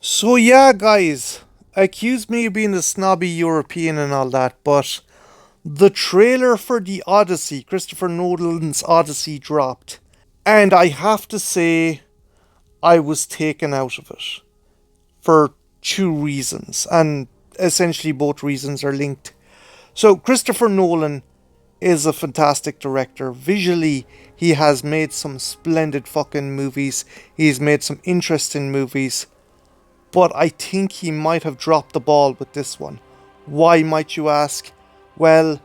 So yeah, guys, accuse me of being a snobby European and all that, but the trailer for the Odyssey, Christopher Nolan's Odyssey, dropped, and I have to say, I was taken out of it for two reasons, and essentially both reasons are linked. So Christopher Nolan is a fantastic director. Visually, he has made some splendid fucking movies. He's made some interesting movies. But I think he might have dropped the ball with this one. Why, might you ask? Well,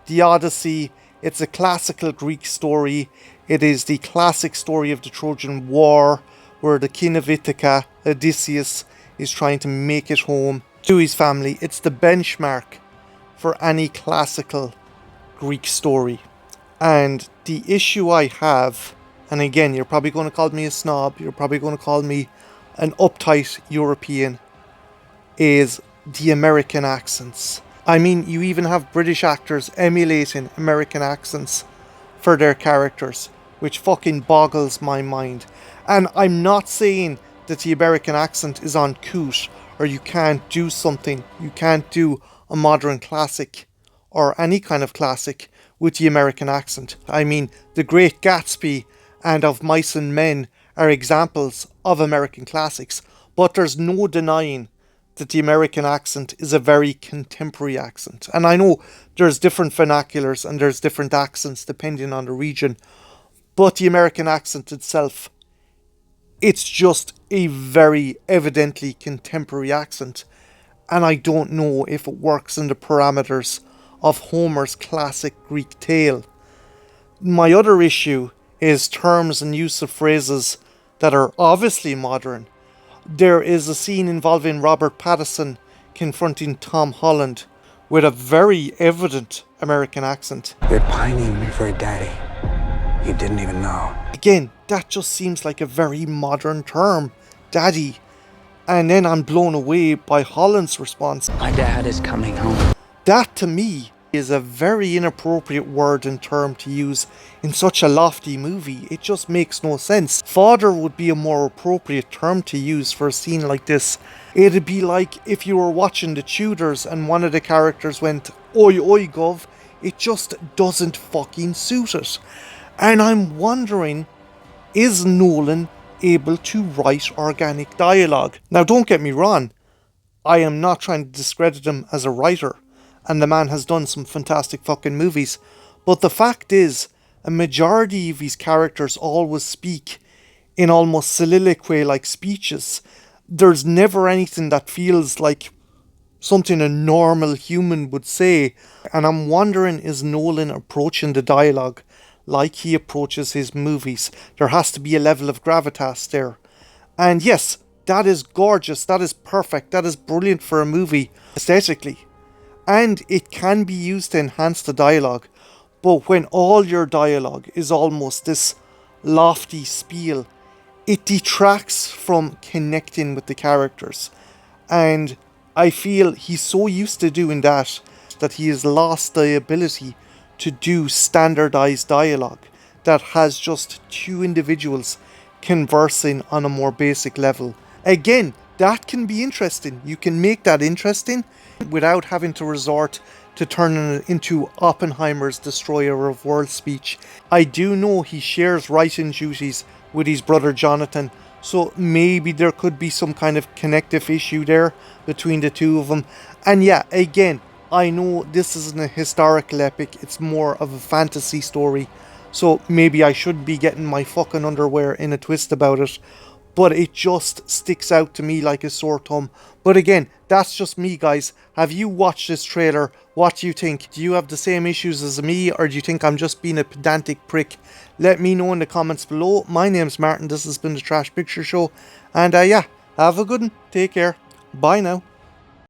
the Odyssey, it's a classical Greek story. It is the classic story of the Trojan War, where the king of Ithaca, Odysseus, is trying to make it home to his family. It's the benchmark for any classical Greek story. And the issue I have, and again, you're probably going to call me a snob, you're probably going to call me an uptight European, is the American accents. I mean, you even have British actors emulating American accents for their characters, which fucking boggles my mind. And I'm not saying that the American accent is uncouth or you can't do something, you can't do a modern classic or any kind of classic with the American accent. I mean, The Great Gatsby and Of Mice and Men are examples of American classics, but there's no denying that the American accent is a very contemporary accent. And I know there's different vernaculars and there's different accents depending on the region, but the American accent itself, it's just a very evidently contemporary accent, and I don't know if it works in the parameters of Homer's classic Greek tale. My other issue is terms and use of phrases that are obviously modern. There is a scene involving Robert Pattinson confronting Tom Holland with a very evident American accent. You're pining for a daddy you didn't even know. Again, that just seems like a very modern term, daddy. And then I'm blown away by Holland's response. My dad is coming home. That to me is a very inappropriate word and term to use in such a lofty movie. It just makes no sense. Father would be a more appropriate term to use for a scene like this. It'd be like if you were watching The Tudors and one of the characters went, "Oi, oi, gov." It just doesn't fucking suit it. And I'm wondering, is Nolan able to write organic dialogue? Now, don't get me wrong, I am not trying to discredit him as a writer, and the man has done some fantastic fucking movies, but the fact is, a majority of his characters always speak in almost soliloquy-like speeches. There's never anything that feels like something a normal human would say, and I'm wondering, is Nolan approaching the dialogue like he approaches his movies? There has to be a level of gravitas there. And yes, that is gorgeous, that is perfect, that is brilliant for a movie aesthetically. And it can be used to enhance the dialogue. But when all your dialogue is almost this lofty spiel, it detracts from connecting with the characters. And I feel he's so used to doing that he has lost the ability to do standardized dialogue that has just two individuals conversing on a more basic level. Again, that can be interesting. You can make that interesting without having to resort to turning it into Oppenheimer's Destroyer of Worlds speech. I do know he shares writing duties with his brother Jonathan, so maybe there could be some kind of connective issue there between the two of them. And yeah, again, I know this isn't a historical epic, it's more of a fantasy story, so maybe I shouldn't be getting my fucking underwear in a twist about it, but it just sticks out to me like a sore thumb. But again, that's just me, guys. Have you watched this trailer? What do you think? Do you have the same issues as me, or do you think I'm just being a pedantic prick? Let me know in the comments below. My name's Martin, this has been the Trash Picture Show, and yeah, have a good one, take care, bye now.